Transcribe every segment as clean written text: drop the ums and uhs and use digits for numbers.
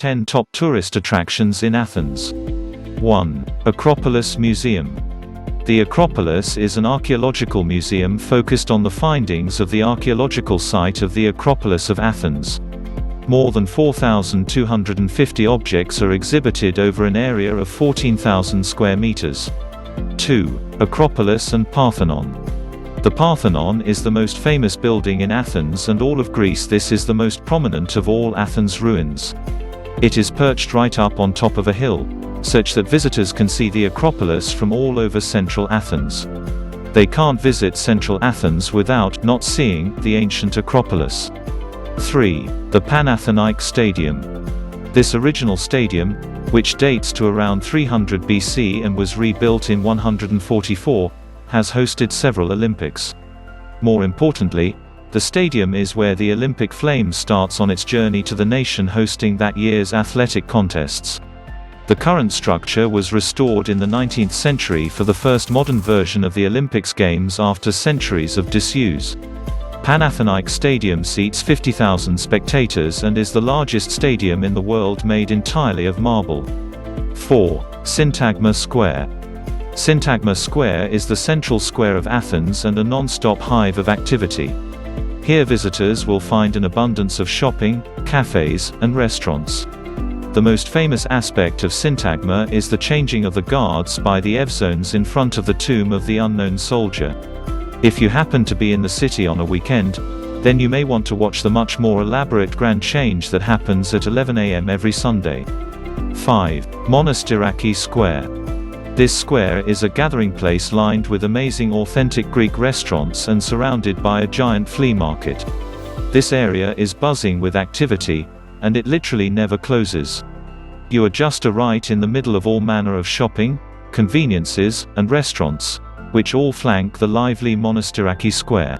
10 top tourist attractions in Athens. 1. Acropolis Museum. The Acropolis is an archaeological museum focused on the findings of the archaeological site of the Acropolis of Athens. More than 4,250 objects are exhibited over an area of 14,000 square meters. 2. Acropolis and Parthenon. The Parthenon is the most famous building in Athens and all of Greece. This is the most prominent of all Athens' ruins. It is perched right up on top of a hill, such that visitors can see the Acropolis from all over central Athens. They can't visit central Athens without not seeing the ancient Acropolis. 3. The Panathinaike Stadium. This original stadium, which dates to around 300 BC and was rebuilt in 144, has hosted several Olympics. More importantly, the stadium is where the Olympic flame starts on its journey to the nation hosting that year's athletic contests. The current structure was restored in the 19th century for the first modern version of the Olympics Games after centuries of disuse. Panathinaike Stadium seats 50,000 spectators and is the largest stadium in the world made entirely of marble. 4. Syntagma Square. Syntagma Square is the central square of Athens and a non-stop hive of activity. Here visitors will find an abundance of shopping, cafes, and restaurants. The most famous aspect of Syntagma is the changing of the guards by the Evzones in front of the tomb of the unknown soldier. If you happen to be in the city on a weekend, then you may want to watch the much more elaborate grand change that happens at 11 AM every Sunday. 5. Monastiraki Square. This square is a gathering place lined with amazing authentic Greek restaurants and surrounded by a giant flea market. This area is buzzing with activity, and it literally never closes. You are just right in the middle of all manner of shopping, conveniences, and restaurants, which all flank the lively Monastiraki Square.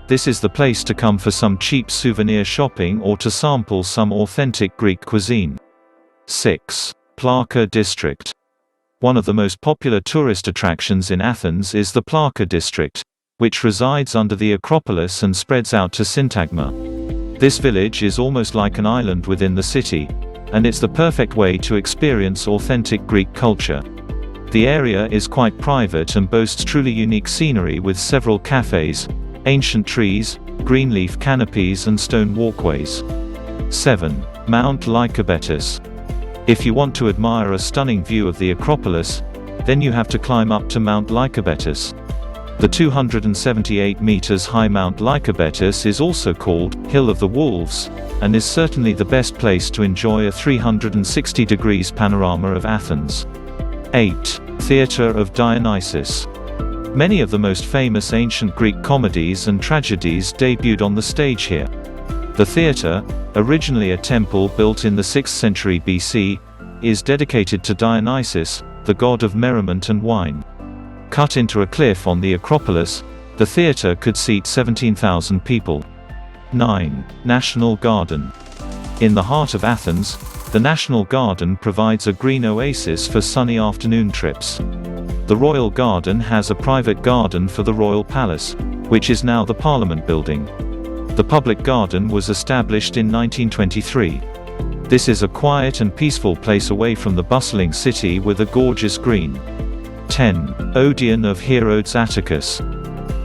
This is the place to come for some cheap souvenir shopping or to sample some authentic Greek cuisine. 6. Plaka District. One of the most popular tourist attractions in Athens is the Plaka district, which resides under the Acropolis and spreads out to Syntagma. This village is almost like an island within the city, and it's the perfect way to experience authentic Greek culture. The area is quite private and boasts truly unique scenery with several cafes, ancient trees, green leaf canopies and stone walkways. 7. Mount Lycabettus. If you want to admire a stunning view of the Acropolis, then you have to climb up to Mount Lycabettus. The 278 meters high Mount Lycabettus is also called Hill of the Wolves, and is certainly the best place to enjoy a 360 degrees panorama of Athens. 8. Theatre of Dionysus. Many of the most famous ancient Greek comedies and tragedies debuted on the stage here. The theatre, originally a temple built in the 6th century BC, is dedicated to Dionysus, the god of merriment and wine. Cut into a cliff on the Acropolis, the theatre could seat 17,000 people. 9. National Garden. In the heart of Athens, the National Garden provides a green oasis for sunny afternoon trips. The Royal Garden has a private garden for the Royal Palace, which is now the Parliament building. The public garden was established in 1923. This is a quiet and peaceful place away from the bustling city with a gorgeous green. 10. Odeon of Herodes Atticus.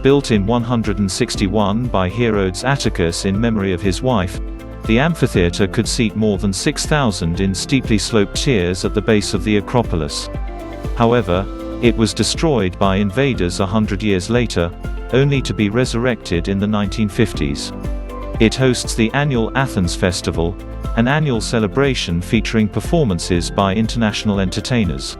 Built in 161 by Herodes Atticus in memory of his wife, the amphitheatre could seat more than 6,000 in steeply sloped tiers at the base of the Acropolis. However, it was destroyed by invaders 100 years later, only to be resurrected in the 1950s. It hosts the annual Athens Festival, an annual celebration featuring performances by international entertainers.